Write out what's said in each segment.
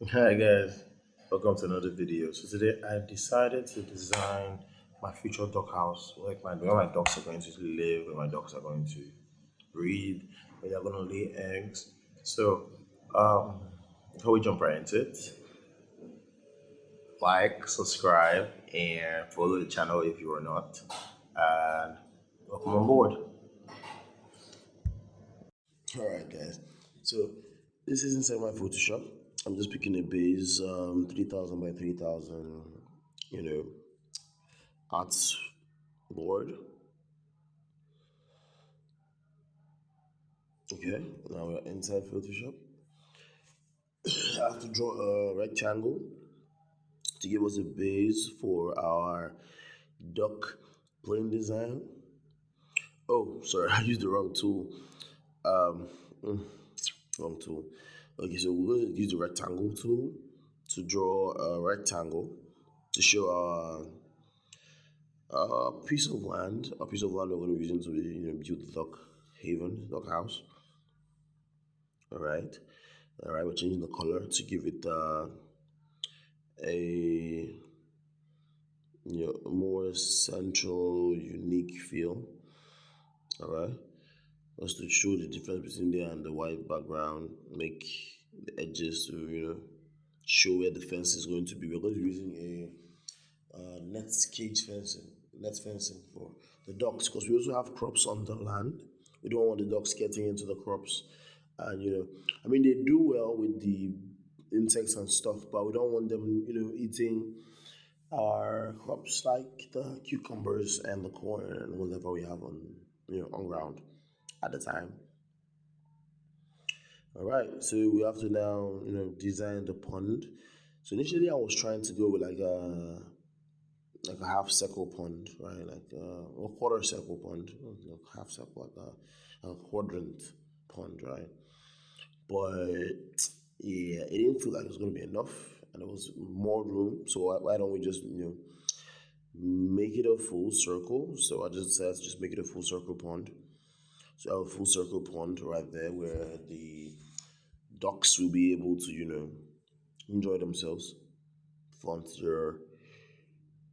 Hi guys, welcome to another video. So today I decided to design my future dog house, like where my dogs are going to live, where my dogs are going to breed, where they're going to lay eggs. So before we jump right into it, like, subscribe, and follow the channel if you are not, and welcome on board. All right, guys. So this is inside my Photoshop. I'm just picking a base, 3,000 by 3,000, you know, arts board. Okay, now we're inside Photoshop. I have to draw a rectangle to give us a base for our duck plane design. Oh, sorry, I used the wrong tool. Um, mm, Wrong tool. Okay, so we're going to use the rectangle tool to draw a rectangle to show a piece of land, we're going to be using to build the duck haven, duck house. All right. We're changing the color to give it a a more central, unique feel. All right, just to show the difference between there and the white background, make the edges to show where the fence is going to be. We're going to be using a net cage fencing, net fencing for the ducks because we also have crops on the land. We don't want the ducks getting into the crops, and I mean, they do well with the insects and stuff, but we don't want them, eating our crops like the cucumbers and the corn and whatever we have on, on ground at the time. All right, so we have to now, design the pond. So initially, I was trying to go with like a half circle pond, right? Like a quarter circle pond, like half circle, like a quadrant pond, right? But yeah, it didn't feel like it was going to be enough, and there was more room. So why don't we just make it a full circle? So I just decided to just make it a full circle pond. So I have a full circle pond right there where the ducks will be able to enjoy themselves, flaunt their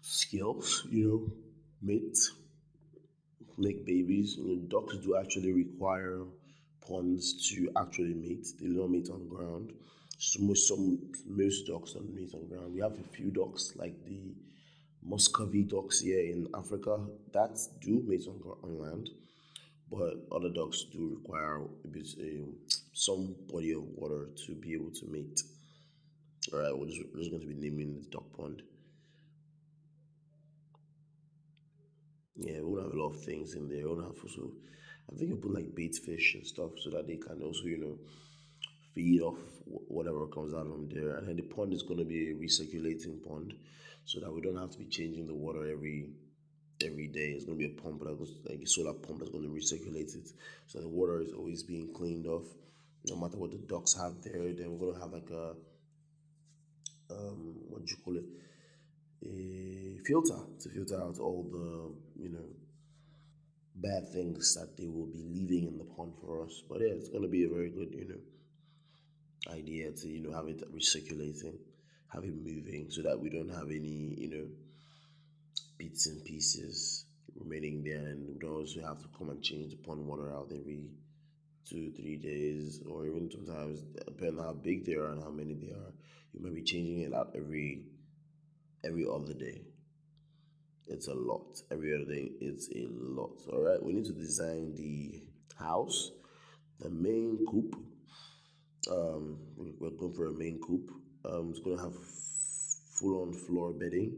skills, mate, make babies. Ducks do actually require ponds to actually mate. They don't mate on ground. Most ducks don't mate on ground. We have a few ducks like the Muscovy ducks here in Africa that do mate on land, but other ducks do require some body of water to be able to mate. All right, we're just going to be naming the duck pond. Yeah, we're gonna have a lot of things in there. We're gonna have also, I think, we put like bait fish and stuff so that they can also, feed off whatever comes out from there. And then the pond is gonna be a recirculating pond, so that we don't have to be changing the water every day. It's gonna be a pump that goes like a solar pump that's gonna recirculate it, so the water is always being cleaned off. No matter what the ducks have there, then we're gonna have like a what do you call it? A filter to filter out all the bad things that they will be leaving in the pond for us. But yeah, it's gonna be a very good, idea to have it recirculating, have it moving, so that we don't have any bits and pieces remaining there, and we don't also have to come and change the pond water out every 2 3 days, or even sometimes depending on how big they are and how many they are, you might be changing it out every other day. It's a lot. Every other day, it's a lot. All right, we need to design the house, the main coop. We're going for a main coop. It's gonna have full-on floor bedding,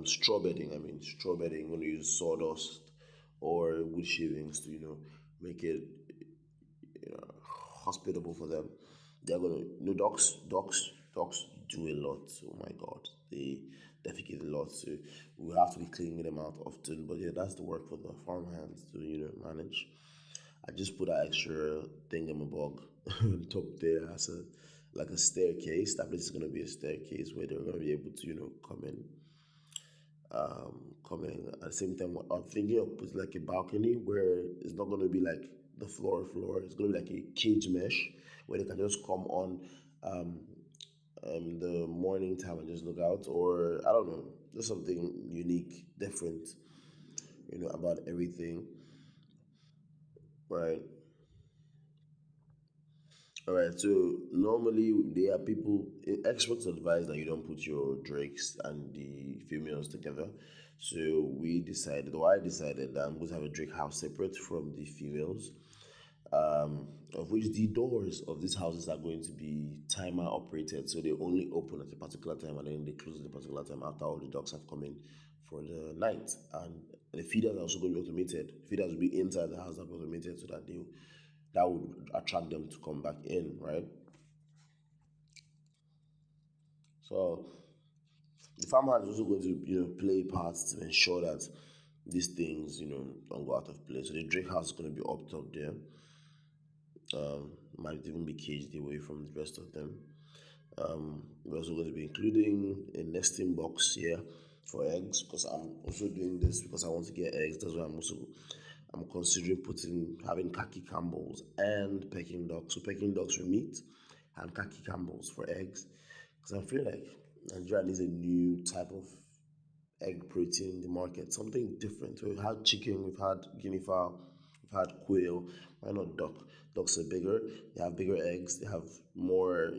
straw bedding. I mean, straw bedding. We're gonna use sawdust or wood shavings to make it hospitable for them. They're gonna dogs do a lot. Oh my god, they defecate a lot. So we have to be cleaning them out often. But yeah, that's the work for the farm hands to manage. I just put that extra thingamabog on top there as a like a staircase. That place is gonna be a staircase where they're gonna be able to come in. At the same time, what I'm thinking of putting like a balcony where it's not gonna be like the floor. It's gonna be like a cage mesh where they can just come on um, the morning time and just look out, or I don't know, just something unique, different, about everything, right? All right, so normally there are people, experts advise that you don't put your drakes and the females together. So we decided, or I decided, that I'm going to have a drake house separate from the females, of which the doors of these houses are going to be timer operated. So they only open at a particular time and then they close at a particular time after all the dogs have come in for the night. And the feeders are also going to be automated. Feeders will be inside the house, that will be automated, so that would attract them to come back in, right? So the farmer is also going to play parts to ensure that these things don't go out of place. So the drake house is going to be up top there. Might even be caged away from the rest of them. We're also going to be including a nesting box here for eggs, because I'm also doing this because I want to get eggs. That's why I'm considering putting having khaki Campbells and pecking dogs. So pecking dogs for meat and khaki Campbells for eggs, because I feel like Nigeria needs a new type of egg protein in the market, something different. We've had chicken, we've had guinea fowl, we've had quail. Why not duck? Ducks are bigger, they have bigger eggs, they have more,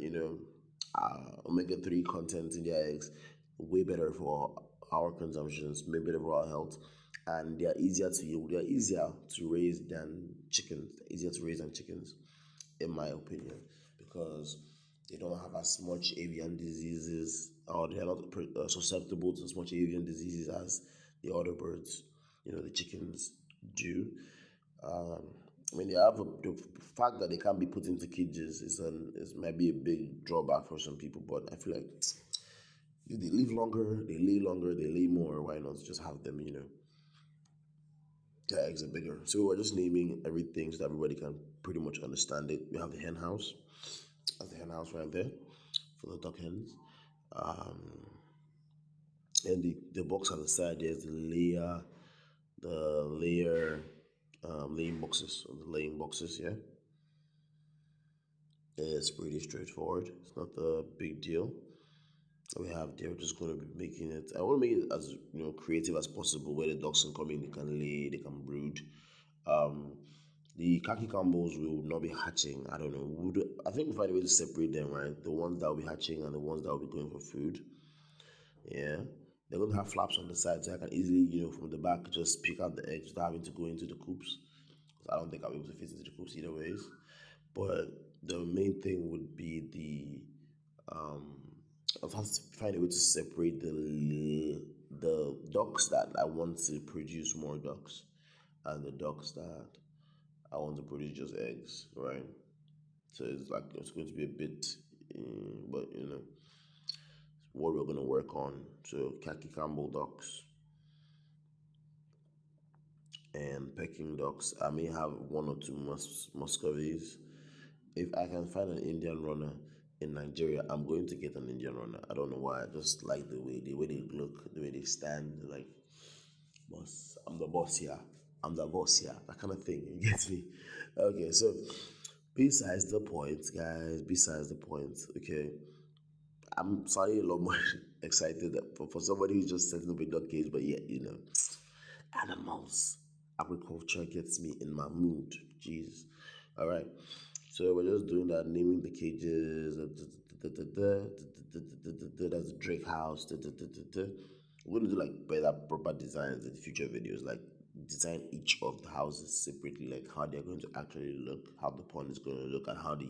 omega 3 content in their eggs, way better for our consumptions, way better for our health, and they are easier to yield. They are easier to raise than chickens. They're easier to raise than chickens, in my opinion, because they don't have as much avian diseases, or they are not susceptible to as much avian diseases as the other birds, the chickens do. Um, I mean, the fact that they can't be put into cages is might be a big drawback for some people, but I feel like if they live longer, they lay more. Why not just have them, their eggs are bigger. So we're just naming everything so that everybody can pretty much understand it. We have the hen house. That's the hen house right there for the duck hens. Um, and the box on the side, there's the layer laying boxes. The laying boxes, yeah. It's pretty straightforward. It's not a big deal. We have there, we're just going to be making it. I want to make it as creative as possible, where the ducks can come in, they can lay, they can brood. Um, the khaki Campbells will not be hatching. I don't know. I think we'll find a way to separate them, right? The ones that will be hatching and the ones that will be going for food. Yeah. They're going to have flaps on the side, so I can easily, from the back, just pick out the eggs without having to go into the coops. 'Cause I don't think I'll be able to fit into the coops either ways. But the main thing would be um, I'll have to find a way to separate the ducks that I want to produce more ducks, and the ducks that I want to produce just eggs, right? So it's going to be a bit, but what we're going to work on. So khaki Campbell ducks and Peking ducks. I may have one or two Muscovies. If I can find an Indian runner in Nigeria, I'm going to get an Indian runner. I don't know why. I just like the way they look, the way they stand. Like, boss, I'm the boss here. I'm the boss here. That kind of thing. You get me? Okay, so besides the point, guys. Besides the point. Okay, I'm sorry, a lot more excited for somebody who's just setting up a dog cage, but yet animals. Agriculture gets me in my mood. Jeez. All right. So we're just doing that, naming the cages. That's the Drake house. We're gonna do like better proper designs in future videos, like design each of the houses separately, like how they're going to actually look, how the pond is going to look, and how the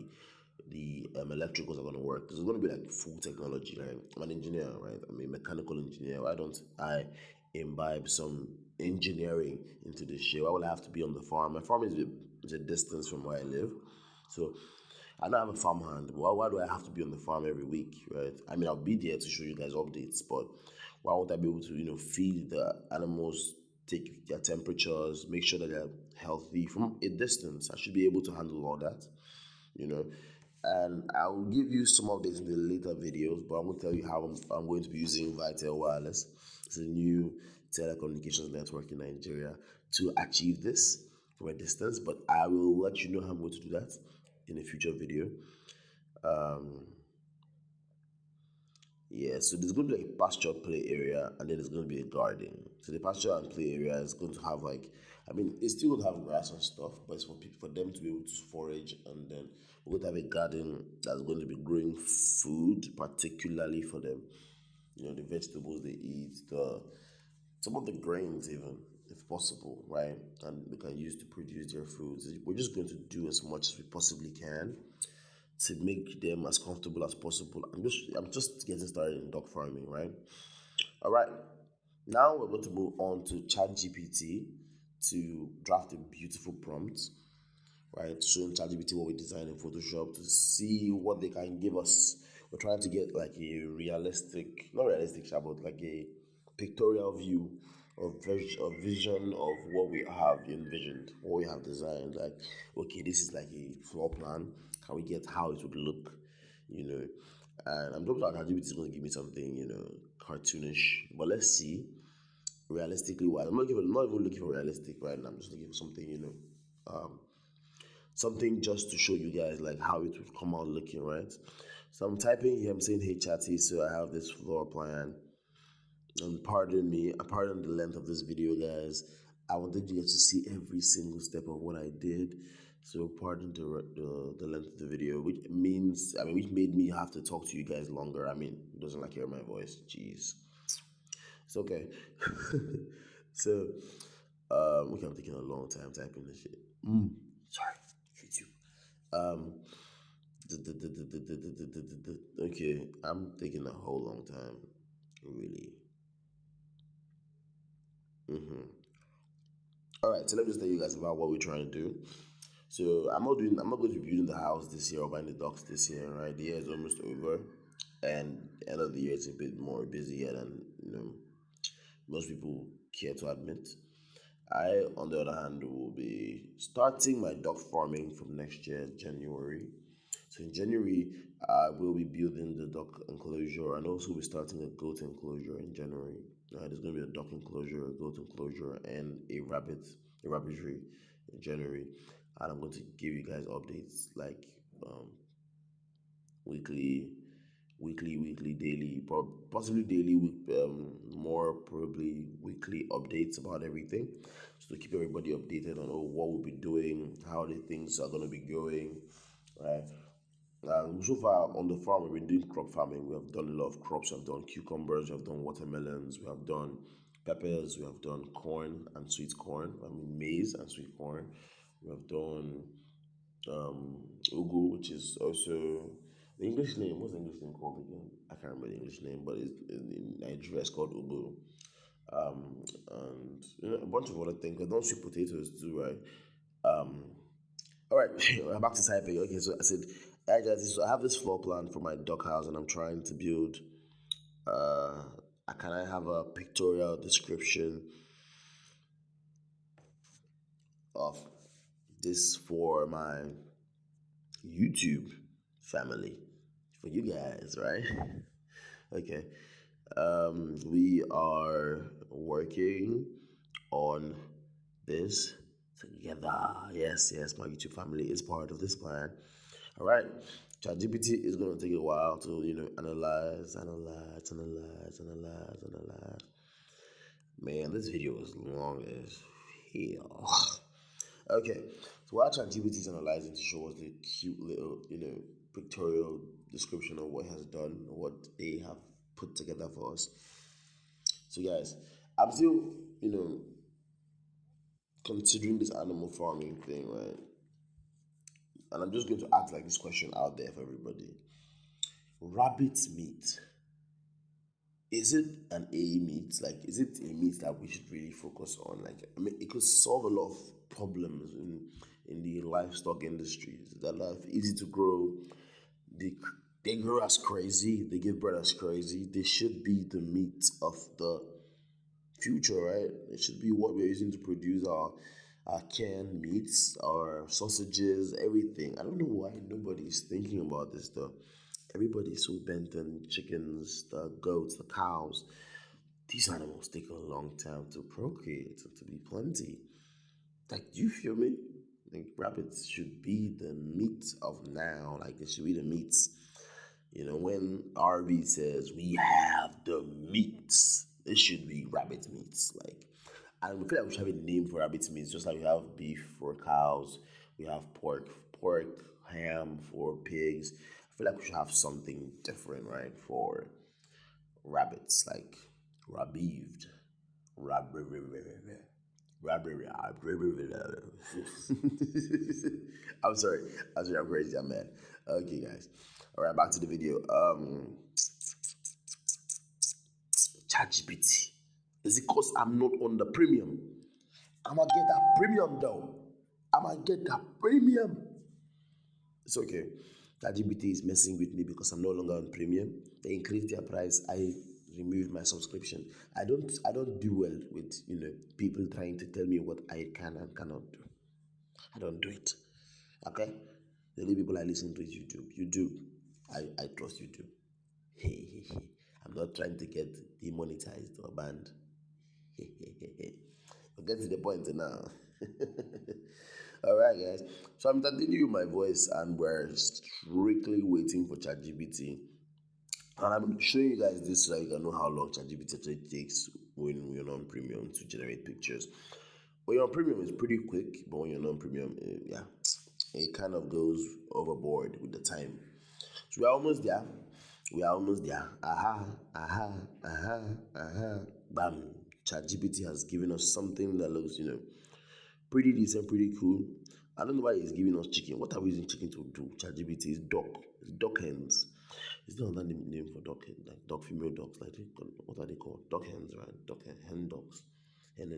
electricals are going to work. Because it's going to be like full technology. Right? I'm an engineer, right? I'm a mechanical engineer. Why don't I imbibe some engineering into this shit? Why would I have to be on the farm? My farm is a distance from where I live, so I don't have a farmhand. Why do I have to be on the farm every week, right? I mean, I'll be there to show you guys updates, but why won't I be able to, feed the animals, take their temperatures, make sure that they're healthy from a distance? I should be able to handle all that, you know. And I'll give you some updates in the later videos, but I'm going to tell you how I'm going to be using Vitel Wireless. It's a new telecommunications network in Nigeria to achieve this from a distance, but I will let you know how I'm going to do that in a future video. Um, yeah, so there's going to be like a pasture play area, and then there's going to be a garden. So the pasture and play area is going to have like, I mean, it's still going to have grass and stuff, but it's for people, for them to be able to forage, and then we're going to have a garden that's going to be growing food, particularly for them. You know, the vegetables they eat, the some of the grains even, if possible, right? And they can use to produce their foods. We're just going to do as much as we possibly can to make them as comfortable as possible. I'm just getting started in dog farming, right? All right. Now we're going to move on to ChatGPT to draft a beautiful prompt, right? Showing ChatGPT what we designed in Photoshop to see what they can give us. We're trying to get like a realistic, not realistic, but like a pictorial view of vision of what we have envisioned, what we have designed. Like, okay, this is like a floor plan. Can we get how it would look, you know? And I'm hoping that ChatGPT is going to give me something, cartoonish. But let's see, realistically, wise. I'm not even looking for realistic right now. I'm just looking for something, something just to show you guys like how it would come out looking, right? So I'm typing here, I'm saying, hey chatty, so I have this floor plan. And pardon me, pardon the length of this video, guys. I wanted you guys to see every single step of what I did. So pardon the length of the video, which means, I mean, which made me have to talk to you guys longer. I mean, it doesn't like hear my voice. Jeez. It's okay. So, okay, I'm taking a long time typing this shit. Sorry, YouTube. Um, okay, I'm taking a whole long time, really. All right, so let me just tell you guys about what we're trying to do. So I'm not going to be building the house this year or buying the dogs this year, right? The year is almost over, and end of the year is a bit more busier than most people care to admit. I, on the other hand, will be starting my dog farming from next year, January. So in January, I will be building the duck enclosure and also be starting a goat enclosure in January. There's going to be a duck enclosure, a goat enclosure, and a rabbitry in January. And I'm going to give you guys updates like um, weekly, daily, possibly daily, more probably weekly updates about everything. So to keep everybody updated on what we'll be doing, how the things are going to be going, right? So far on the farm, we've been doing crop farming. We have done a lot of crops. We have done cucumbers, we have done watermelons, we have done peppers, we have done corn and sweet corn. I mean maize and sweet corn. We have done ugu, which is also the English name. What's the English name called again? I can't remember the English name, but it's in Nigeria it's called ugu. And a bunch of other things. We've done sweet potatoes too, right? All right, I'm back to typing. Okay, so I said, "Hi guys, so I have this floor plan for my duck house, and I'm trying to build. Uh, can I have a pictorial description of this for my YouTube family, for you guys, right? Okay. We are working on this together. Yes, yes, my YouTube family is part of this plan. All right. ChatGPT is going to take a while to, analyze. Man, this video is long as hell. Okay, so while ChatGPT is analyzing to show us the cute little, pictorial description of what it has done, what they have put together for us. So, guys, I'm still, considering this animal farming thing, right? And I'm just going to ask like this question out there for everybody. Rabbit meat, is it an A meat? Like, is it a meat that we should really focus on? Like, I mean, it could solve a lot of problems in the livestock industries. That are easy to grow. They they grow as crazy. They give birth as crazy. They should be the meat of the future, right? It should be what we're using to produce our canned meats, our sausages, everything. I don't know why nobody's thinking about this though. Everybody's so bent on chickens, the goats, the cows. These animals take a long time to procreate and to be plenty. Like, do you feel me? Like rabbits should be the meat of now. Like they should be the meats. You know, when RB says we have the meats, it should be rabbit meats. Like, and we feel like we should have a name for rabbit meats, just like we have beef for cows, we have pork, ham for pigs. I feel like we should have something different, right, for rabbits, like rabived, rab, rab, I'm sorry, I'm crazy, I'm mad. Okay, guys. All right, back to the video. ChatGPT. Is it cause I'm not on the premium? I'ma get that premium though. I'ma get that premium. It's okay. ChatGPT is messing with me because I'm no longer on premium. They increased their price. I removed my subscription. I don't do well with people trying to tell me what I can and cannot do. I don't do it. Okay? The only people I listen to is YouTube. YouTube. I trust YouTube. Hey, hey, hey. I'm not trying to get demonetized or banned. Hey, hey, hey, hey. We'll get to the point now. All right, guys. So I'm continuing my voice, and we're strictly waiting for ChatGPT. And I'm showing you guys this so that you can know how long ChatGPT actually takes when you're on premium to generate pictures. When you're on premium, it's pretty quick, but when you're non premium, yeah, it kind of goes overboard with the time. So we're almost there. We are almost there. Aha, aha, aha, aha. Bam. ChatGPT has given us something that looks, pretty decent, pretty cool. I don't know why he's giving us chicken. What are we using chicken to do? ChatGPT is duck. It's duck hens. It's not another name for duck hen, like duck female ducks. Like what are they called? Duck hens, right? Duck hen ducks. Hen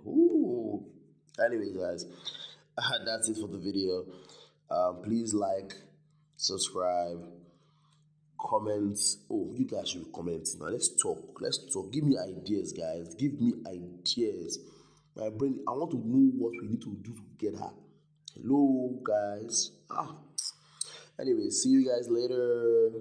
Ooh. Anyway, guys, that's it for the video. Please like, subscribe, comment. Oh, you guys should be commenting now. Let's talk. Let's talk. Give me ideas, guys. Give me ideas. My brain. I want to know what we need to do together. Hello, guys. Anyway, see you guys later.